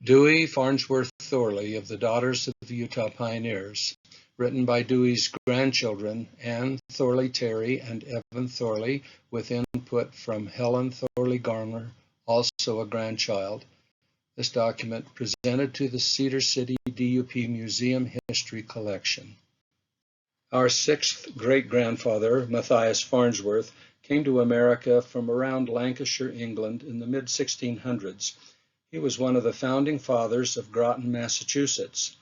Dewie Farnsworth Thorley of the Daughters of the Utah Pioneers, written by Dewey's grandchildren, Anne Thorley Terry and Evan Thorley, with input from Helen Thorley Garner, also a grandchild. This document presented to the Cedar City DUP Museum History Collection. Our sixth great-grandfather, Matthias Farnsworth, came to America from around Lancashire, England in the mid-1600s. He was one of the founding fathers of Groton, Massachusetts.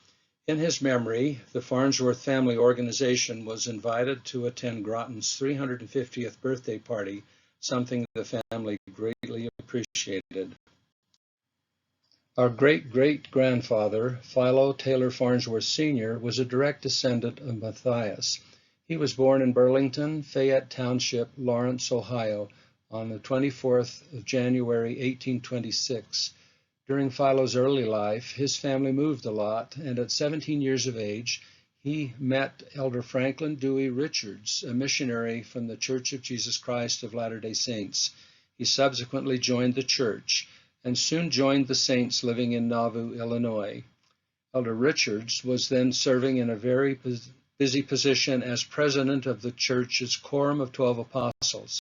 In his memory, the Farnsworth Family Organization was invited to attend Groton's 350th birthday party, something the family greatly appreciated. Our great-great-grandfather, Philo Taylor Farnsworth Sr., was a direct descendant of Matthias. He was born in Burlington, Fayette Township, Lawrence, Ohio, on the 24th of January, 1826. During Philo's early life, his family moved a lot, and at 17 years of age, he met Elder Franklin Dewey Richards, a missionary from the Church of Jesus Christ of Latter-day Saints. He subsequently joined the church and soon joined the saints living in Nauvoo, Illinois. Elder Richards was then serving in a very busy position as president of the church's Quorum of 12 Apostles.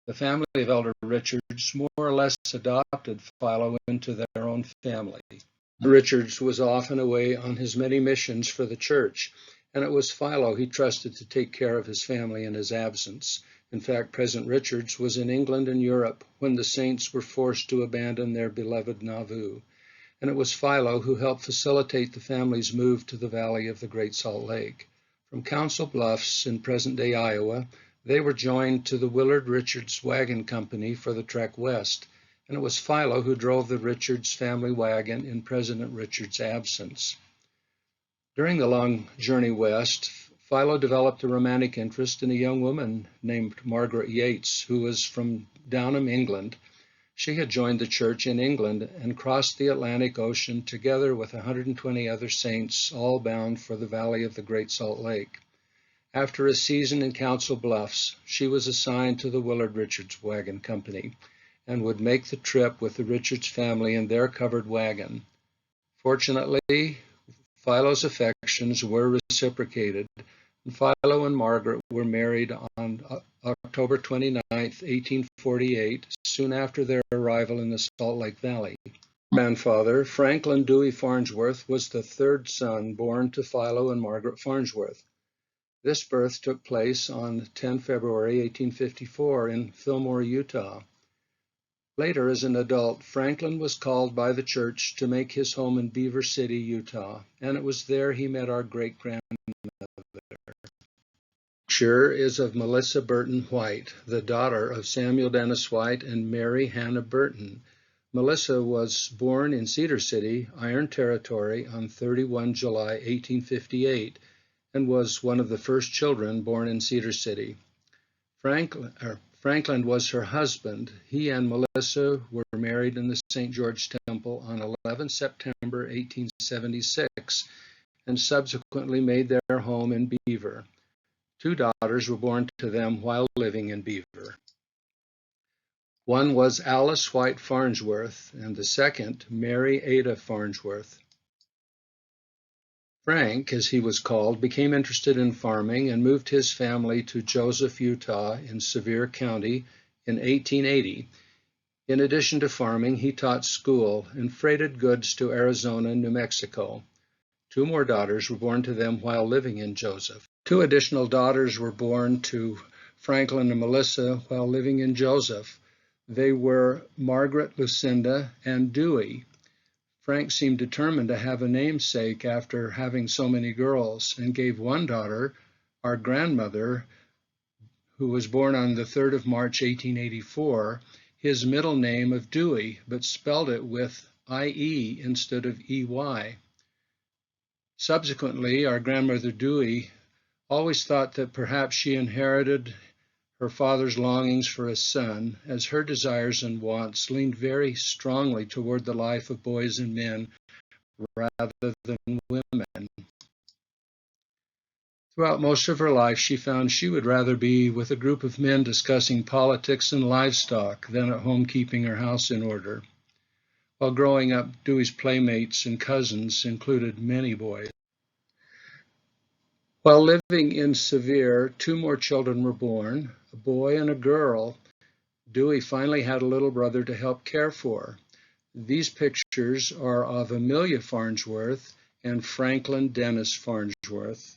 The family of Elder Richards more or less adopted Philo into their own family. Richards was often away on his many missions for the church, and it was Philo he trusted to take care of his family in his absence. In fact, President Richards was in England and Europe when the saints were forced to abandon their beloved Nauvoo, and it was Philo who helped facilitate the family's move to the valley of the Great Salt Lake. From Council Bluffs in present-day Iowa, they were joined to the Willard Richards Wagon Company for the trek west, and it was Philo who drove the Richards family wagon in President Richards' absence. During the long journey west, Philo developed a romantic interest in a young woman named Margaret Yates, who was from Downham, England. She had joined the church in England and crossed the Atlantic Ocean together with 120 other saints, all bound for the valley of the Great Salt Lake. After a season in Council Bluffs, she was assigned to the Willard Richards Wagon Company and would make the trip with the Richards family in their covered wagon. Fortunately, Philo's affections were reciprocated, and Philo and Margaret were married on October 29, 1848, soon after their arrival in the Salt Lake Valley. Grandfather, Franklin Dewey Farnsworth, was the third son born to Philo and Margaret Farnsworth. This birth took place on 10 February 1854 in Fillmore, Utah. Later, as an adult, Franklin was called by the church to make his home in Beaver City, Utah, and it was there he met our great-grandmother. The picture is of Melissa Burton White, the daughter of Samuel Dennis White and Mary Hannah Burton. Melissa was born in Cedar City, Iron Territory, on 31 July 1858, and was one of the first children born in Cedar City. Franklin was her husband. He and Melissa were married in the St. George Temple on 11 September 1876 and subsequently made their home in Beaver. 2 daughters were born to them while living in Beaver. One was Alice White Farnsworth, and the second, Mary Ada Farnsworth. Frank, as he was called, became interested in farming and moved his family to Joseph, Utah, in Sevier County in 1880. In addition to farming, he taught school and freighted goods to Arizona and New Mexico. 2 more daughters were born to them while living in Joseph. 2 additional daughters were born to Franklin and Melissa while living in Joseph. They were Margaret, Lucinda, and Dewey. Frank seemed determined to have a namesake after having so many girls and gave one daughter, our grandmother, who was born on the 3rd of March, 1884, his middle name of Dewey, but spelled it with I-E instead of E-Y. Subsequently, our grandmother Dewey always thought that perhaps she inherited her father's longings for a son, as her desires and wants leaned very strongly toward the life of boys and men rather than women. Throughout most of her life, she found she would rather be with a group of men discussing politics and livestock than at home keeping her house in order. While growing up, Dewey's playmates and cousins included many boys. While living in Sevier, two more children were born, a boy and a girl. Dewey finally had a little brother to help care for. These pictures are of Amelia Farnsworth and Franklin Dennis Farnsworth.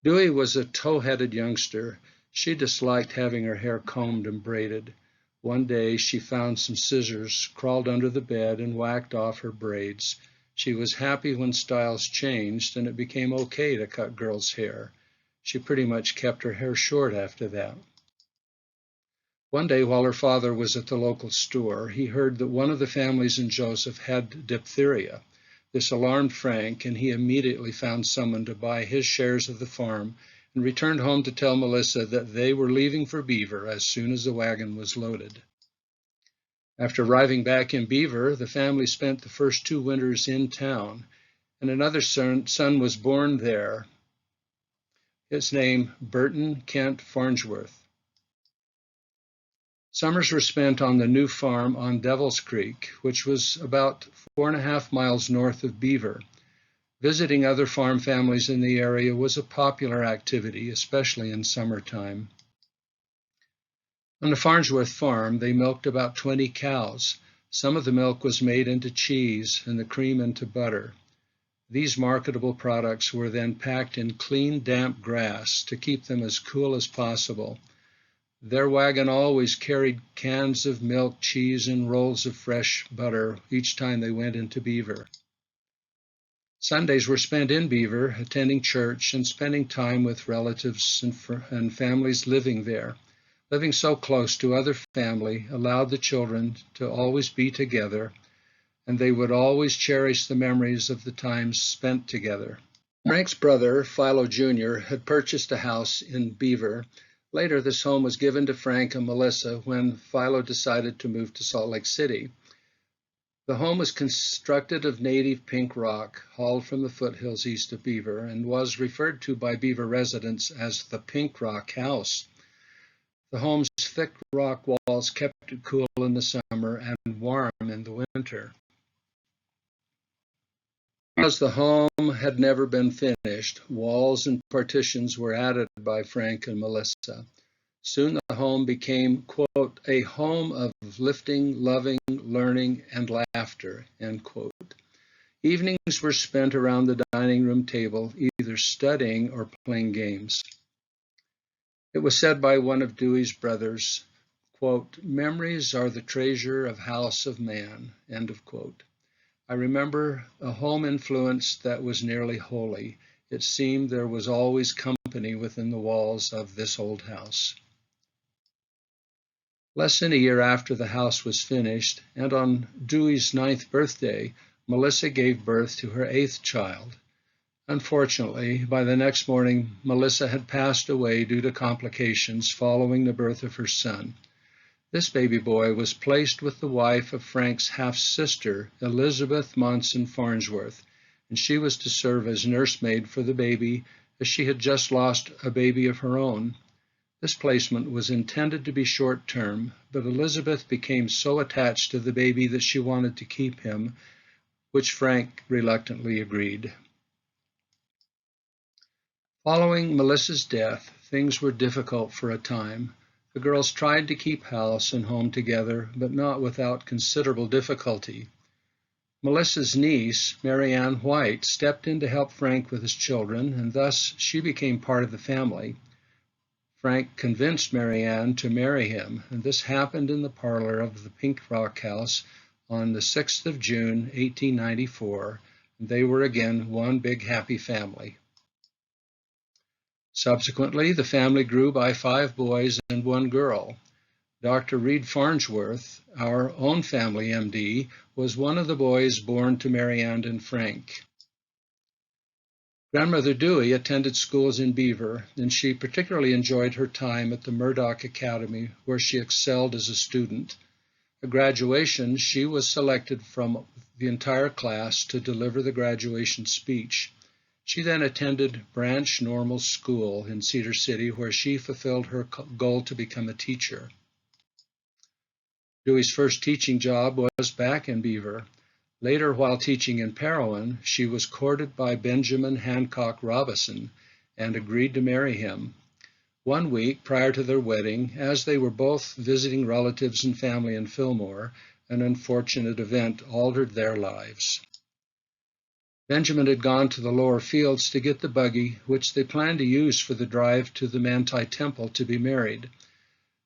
Dewey was a tow-headed youngster. She disliked having her hair combed and braided. One day she found some scissors, crawled under the bed, and whacked off her braids. She was happy when styles changed and it became okay to cut girls' hair. She pretty much kept her hair short after that. One day while her father was at the local store, he heard that one of the families in Joseph had diphtheria. This alarmed Frank, and he immediately found someone to buy his shares of the farm and returned home to tell Melissa that they were leaving for Beaver as soon as the wagon was loaded. After arriving back in Beaver, the family spent the first 2 winters in town, and another son was born there. His name, Burton Kent Farnsworth. Summers were spent on the new farm on Devil's Creek, which was about 4.5 miles north of Beaver. Visiting other farm families in the area was a popular activity, especially in summertime. On the Farnsworth farm, they milked about 20 cows. Some of the milk was made into cheese and the cream into butter. These marketable products were then packed in clean, damp grass to keep them as cool as possible. Their wagon always carried cans of milk, cheese, and rolls of fresh butter each time they went into Beaver. Sundays were spent in Beaver, attending church and spending time with relatives and families living there. Living so close to other family allowed the children to always be together, and they would always cherish the memories of the times spent together. Frank's brother, Philo Jr., had purchased a house in Beaver. Later, this home was given to Frank and Melissa when Philo decided to move to Salt Lake City. The home was constructed of native pink rock, hauled from the foothills east of Beaver, and was referred to by Beaver residents as the Pink Rock House. The home's thick rock walls kept it cool in the summer and warm in the winter. Because the home had never been finished, walls and partitions were added by Frank and Melissa. Soon the home became, quote, a home of lifting, loving, learning, and laughter, end quote. Evenings were spent around the dining room table, either studying or playing games. It was said by one of Dewey's brothers, quote, memories are the treasure of house of man, end of quote. I remember a home influence that was nearly holy. It seemed there was always company within the walls of this old house. Less than a year after the house was finished, and on Dewey's 9th birthday, Melissa gave birth to her 8th child. Unfortunately, by the next morning, Melissa had passed away due to complications following the birth of her son. This baby boy was placed with the wife of Frank's half-sister, Elizabeth Monson Farnsworth, and she was to serve as nursemaid for the baby as she had just lost a baby of her own. This placement was intended to be short-term, but Elizabeth became so attached to the baby that she wanted to keep him, which Frank reluctantly agreed. Following Melissa's death, things were difficult for a time. The girls tried to keep house and home together, but not without considerable difficulty. Melissa's niece, Mary Ann White, stepped in to help Frank with his children, and thus she became part of the family. Frank convinced Mary Ann to marry him, and this happened in the parlor of the Pink Rock House on the 6th of June, 1894, and they were again one big happy family. Subsequently, the family grew by 5 boys and 1 girl. Dr. Reed Farnsworth, our own family MD, was one of the boys born to Mary Ann and Frank. Grandmother Dewey attended schools in Beaver, and she particularly enjoyed her time at the Murdoch Academy, where she excelled as a student. At graduation, she was selected from the entire class to deliver the graduation speech. She then attended Branch Normal School in Cedar City, where she fulfilled her goal to become a teacher. Dewey's first teaching job was back in Beaver. Later, while teaching in Parowan, she was courted by Benjamin Hancock Robison and agreed to marry him. 1 week prior to their wedding, as they were both visiting relatives and family in Fillmore, an unfortunate event altered their lives. Benjamin had gone to the lower fields to get the buggy, which they planned to use for the drive to the Manti Temple to be married.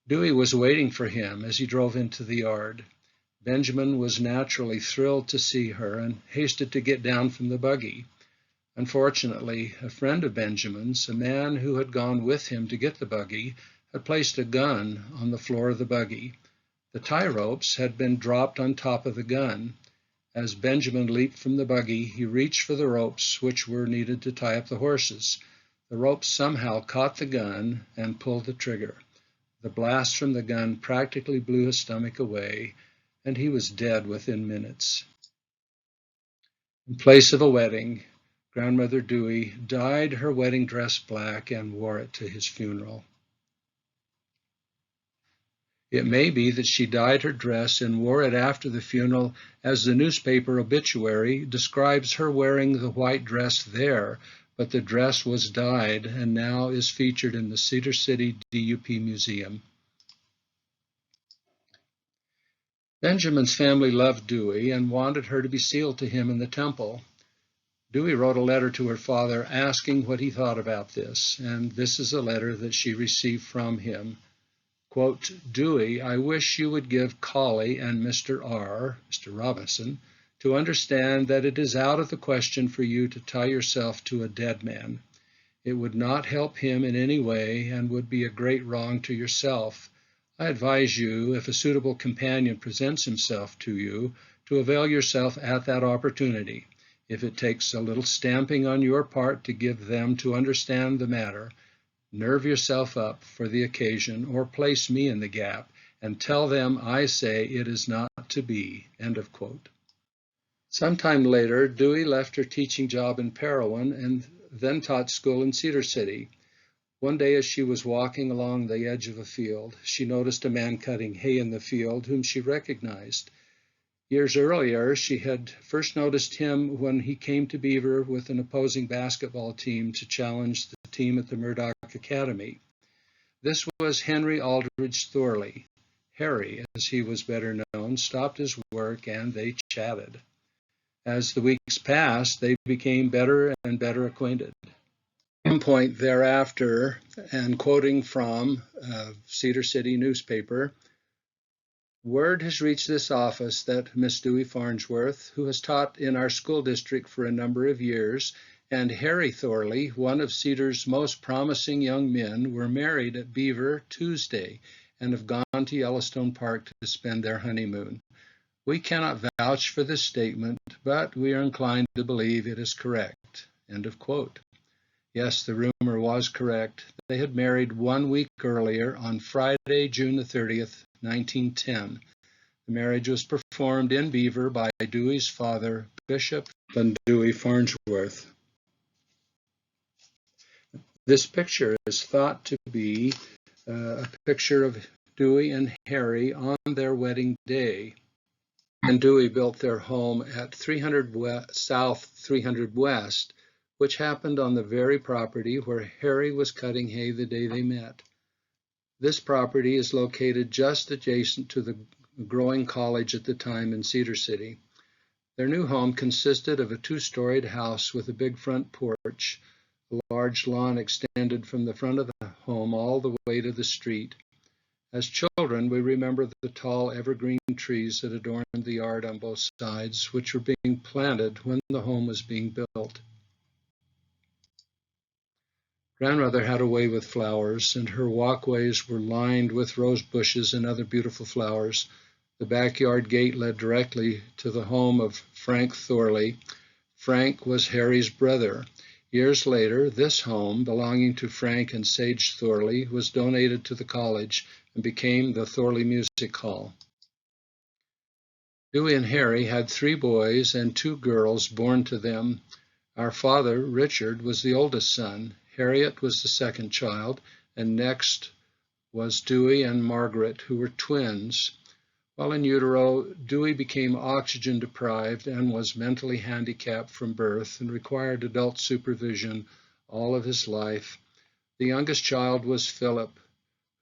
Dewey was waiting for him as he drove into the yard. Benjamin was naturally thrilled to see her and hasted to get down from the buggy. Unfortunately, a friend of Benjamin's, a man who had gone with him to get the buggy, had placed a gun on the floor of the buggy. The tie ropes had been dropped on top of the gun. As Benjamin leaped from the buggy, he reached for the ropes which were needed to tie up the horses. The ropes somehow caught the gun and pulled the trigger. The blast from the gun practically blew his stomach away, and he was dead within minutes. In place of a wedding, Grandmother Dewey dyed her wedding dress black and wore it to his funeral. It may be that she dyed her dress and wore it after the funeral, as the newspaper obituary describes her wearing the white dress there, but the dress was dyed and now is featured in the Cedar City DUP Museum. Benjamin's family loved Dewey and wanted her to be sealed to him in the temple. Dewey wrote a letter to her father asking what he thought about this, and this is a letter that she received from him. Quote, Dewey, I wish you would give Colley and Mr. Robinson, to understand that it is out of the question for you to tie yourself to a dead man. It would not help him in any way and would be a great wrong to yourself. I advise you, if a suitable companion presents himself to you, to avail yourself at that opportunity. If it takes a little stamping on your part to give them to understand the matter, nerve yourself up for the occasion or place me in the gap and tell them I say it is not to be. End of quote. Sometime later, Dewey left her teaching job in Parowan and then taught school in Cedar City. One day as she was walking along the edge of a field, she noticed a man cutting hay in the field whom she recognized. Years earlier, she had first noticed him when he came to Beaver with an opposing basketball team to challenge the team at the Murdoch Academy. This was Henry Aldridge Thorley. Harry, as he was better known, stopped his work and they chatted. As the weeks passed, they became better and better acquainted. At some point thereafter, and quoting from Cedar City newspaper, word has reached this office that Miss Dewie Farnsworth, who has taught in our school district for a number of years, and Harry Thorley, one of Cedar's most promising young men, were married at Beaver Tuesday and have gone to Yellowstone Park to spend their honeymoon. We cannot vouch for this statement, but we are inclined to believe it is correct. End of quote. Yes, the rumor was correct. They had married 1 week earlier on Friday, June the 30th, 1910. The marriage was performed in Beaver by Dewey's father, Bishop Dewie Farnsworth. This picture is thought to be a picture of Dewey and Harry on their wedding day. And Dewey built their home at 300 South 300 West, which happened on the very property where Harry was cutting hay the day they met. This property is located just adjacent to the growing college at the time in Cedar City. Their new home consisted of a 2-storied house with a big front porch. A large lawn extended from the front of the home all the way to the street. As children, we remember the tall evergreen trees that adorned the yard on both sides, which were being planted when the home was being built. Grandmother had a way with flowers, and her walkways were lined with rose bushes and other beautiful flowers. The backyard gate led directly to the home of Frank Thorley. Frank was Harry's brother. Years later, this home, belonging to Frank and Sage Thorley, was donated to the college and became the Thorley Music Hall. Dewey and Harry had 3 boys and 2 girls born to them. Our father, Richard, was the oldest son. Harriet was the second child, and next was Dewey and Margaret, who were twins. While in utero, Dewey became oxygen deprived and was mentally handicapped from birth and required adult supervision all of his life. The youngest child was Philip,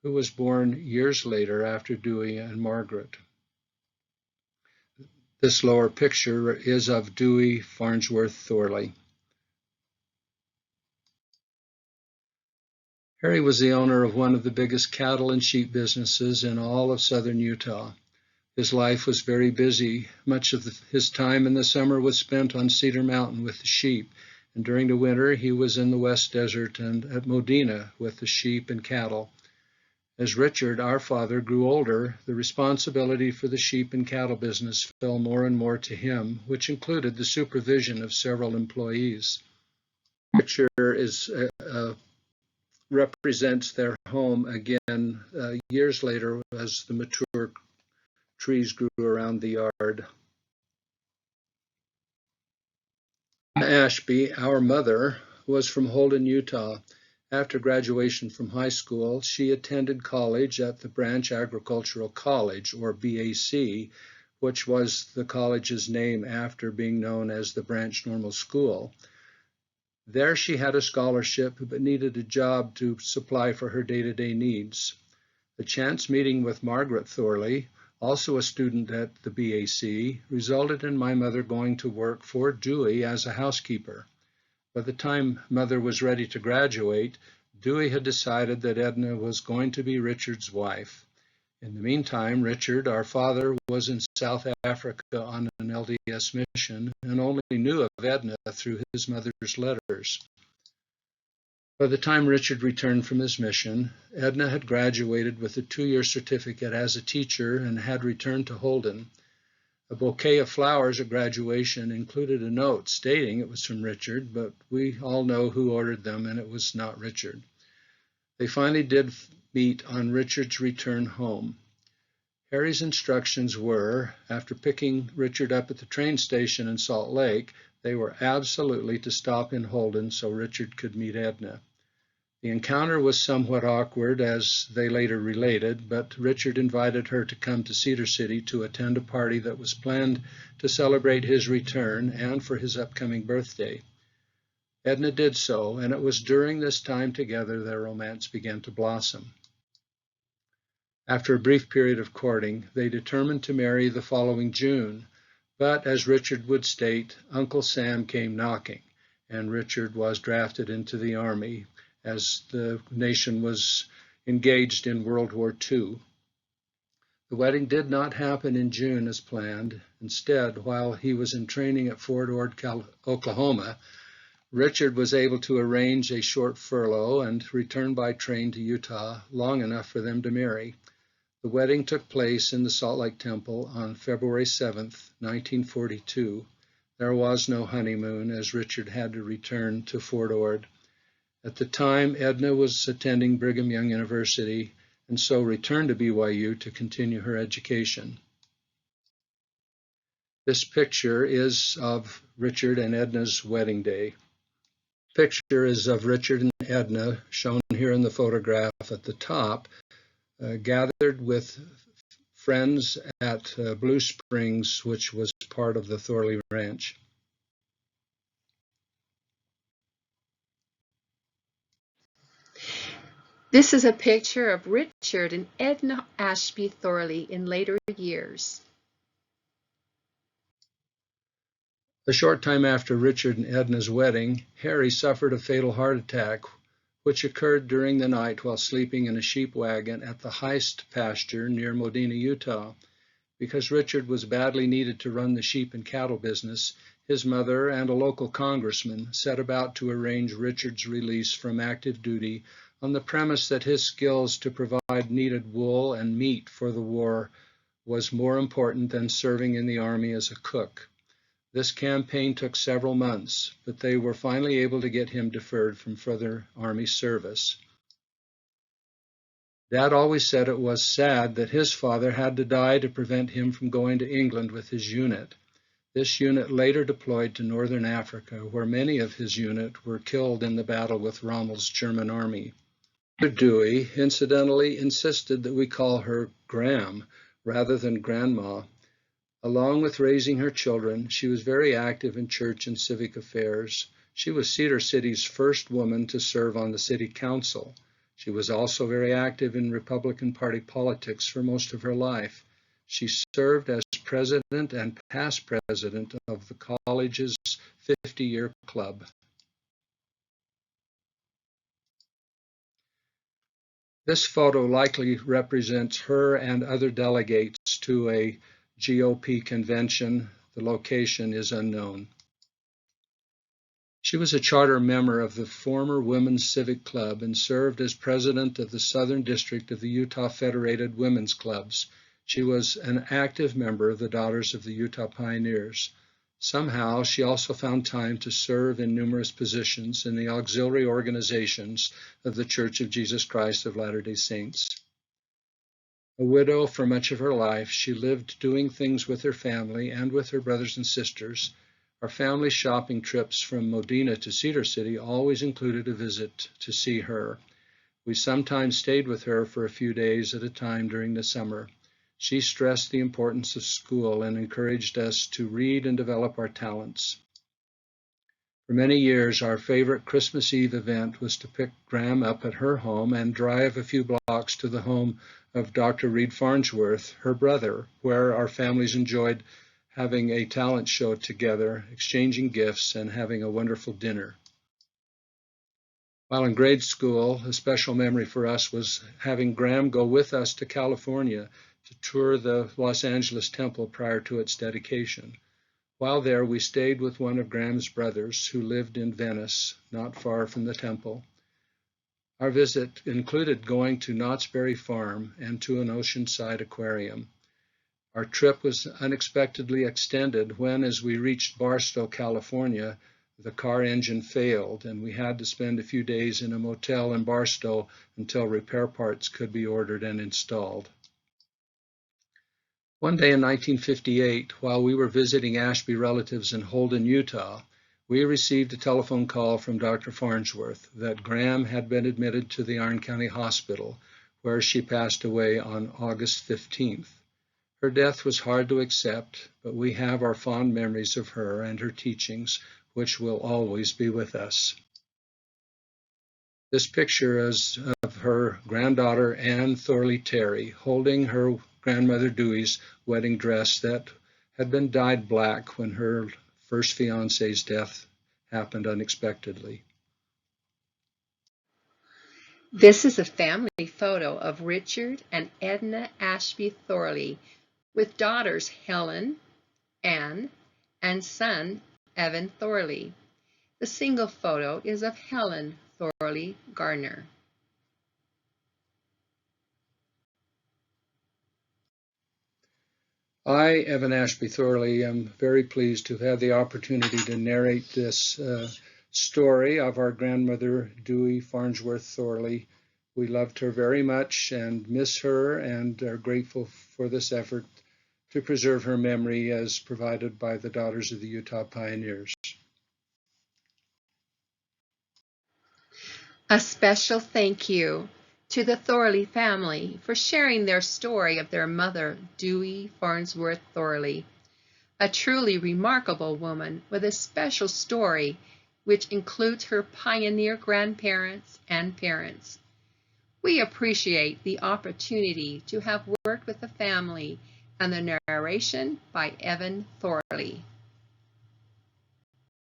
who was born years later after Dewey and Margaret. This lower picture is of Dewie Farnsworth Thorley. Harry was the owner of one of the biggest cattle and sheep businesses in all of southern Utah. His life was very busy. Much of his time in the summer was spent on Cedar Mountain with the sheep, and during the winter he was in the West Desert and at Modena with the sheep and cattle. As Richard, our father, grew older, the responsibility for the sheep and cattle business fell more and more to him, which included the supervision of several employees. The picture represents their home again years later as the mature trees grew around the yard. Ashby, our mother, was from Holden, Utah. After graduation from high school, she attended college at the Branch Agricultural College, or BAC, which was the college's name after being known as the Branch Normal School. There she had a scholarship but needed a job to supply for her day-to-day needs. A chance meeting with Margaret Thorley, also a student at the BAC, resulted in my mother going to work for Dewey as a housekeeper. By the time Mother was ready to graduate, Dewey had decided that Edna was going to be Richard's wife. In the meantime, Richard, our father, was in South Africa on an LDS mission and only knew of Edna through his mother's letters. By the time Richard returned from his mission, Edna had graduated with a 2-year certificate as a teacher and had returned to Holden. A bouquet of flowers at graduation included a note stating it was from Richard, but we all know who ordered them, and it was not Richard. They finally did meet on Richard's return home. Harry's instructions were, after picking Richard up at the train station in Salt Lake, they were absolutely to stop in Holden so Richard could meet Edna. The encounter was somewhat awkward, as they later related, but Richard invited her to come to Cedar City to attend a party that was planned to celebrate his return and for his upcoming birthday. Edna did so, and it was during this time together their romance began to blossom. After a brief period of courting, they determined to marry the following June, but as Richard would state, Uncle Sam came knocking, and Richard was drafted into the Army as the nation was engaged in World War II. The wedding did not happen in June as planned. Instead, while he was in training at Fort Ord, Oklahoma, Richard was able to arrange a short furlough and return by train to Utah long enough for them to marry. The wedding took place in the Salt Lake Temple on February 7, 1942. There was no honeymoon, as Richard had to return to Fort Ord. At the time, Edna was attending Brigham Young University and so returned to BYU to continue her education. This picture is of Richard and Edna's wedding day. The picture is of Richard and Edna, shown here in the photograph at the top, gathered with friends at Blue Springs, which was part of the Thorley Ranch. This is a picture of Richard and Edna Ashby Thorley in later years. A short time after Richard and Edna's wedding, Harry suffered a fatal heart attack, which occurred during the night while sleeping in a sheep wagon at the Heist pasture near Modena, Utah. Because Richard was badly needed to run the sheep and cattle business, his mother and a local congressman set about to arrange Richard's release from active duty on the premise that his skills to provide needed wool and meat for the war was more important than serving in the Army as a cook. This campaign took several months, but they were finally able to get him deferred from further Army service. Dad always said it was sad that his father had to die to prevent him from going to England with his unit. This unit later deployed to northern Africa, where many of his unit were killed in the battle with Rommel's German army. Dewey incidentally insisted that we call her Gram, rather than grandma. Along with raising her children, she was very active in church and civic affairs. She was Cedar City's first woman to serve on the city council. She was also very active in Republican Party politics for most of her life. She served as president and past president of the college's 50-year club. This photo likely represents her and other delegates to a GOP convention. The location is unknown. She was a charter member of the former Women's Civic Club and served as president of the Southern District of the Utah Federated Women's Clubs. She was an active member of the Daughters of the Utah Pioneers. Somehow, she also found time to serve in numerous positions in the auxiliary organizations of the Church of Jesus Christ of Latter-day Saints. A widow for much of her life, she lived doing things with her family and with her brothers and sisters. Our family shopping trips from Modena to Cedar City always included a visit to see her. We sometimes stayed with her for a few days at a time during the summer. She stressed the importance of school and encouraged us to read and develop our talents. For many years, our favorite Christmas Eve event was to pick Graham up at her home and drive a few blocks to the home of Dr. Reed Farnsworth, her brother, where our families enjoyed having a talent show together, exchanging gifts, and having a wonderful dinner. While in grade school, a special memory for us was having Graham go with us to California to tour the Los Angeles Temple prior to its dedication. While there, we stayed with one of Graham's brothers who lived in Venice, not far from the temple. Our visit included going to Knott's Berry Farm and to an oceanside aquarium. Our trip was unexpectedly extended when, as we reached Barstow, California, the car engine failed, and we had to spend a few days in a motel in Barstow until repair parts could be ordered and installed. One day in 1958, while we were visiting Ashby relatives in Holden, Utah, we received a telephone call from Dr. Farnsworth that Graham had been admitted to the Iron County Hospital, where she passed away on August 15th. Her death was hard to accept, but we have our fond memories of her and her teachings, which will always be with us. This picture is of her granddaughter, Ann Thorley Terry, holding her grandmother Dewey's wedding dress that had been dyed black when her first fiance's death happened unexpectedly. This is a family photo of Richard and Edna Ashby Thorley with daughters Helen, Ann, and son Evan Thorley. The single photo is of Helen Thorley Gardner. I, Evan Ashby Thorley, am very pleased to have had the opportunity to narrate this story of our grandmother, Dewie Farnsworth Thorley. We loved her very much and miss her and are grateful for this effort to preserve her memory as provided by the Daughters of the Utah Pioneers. A special thank you to the Thorley family for sharing their story of their mother, Dewie Farnsworth Thorley, a truly remarkable woman with a special story which includes her pioneer grandparents and parents. We appreciate the opportunity to have worked with the family and the narration by Evan Thorley.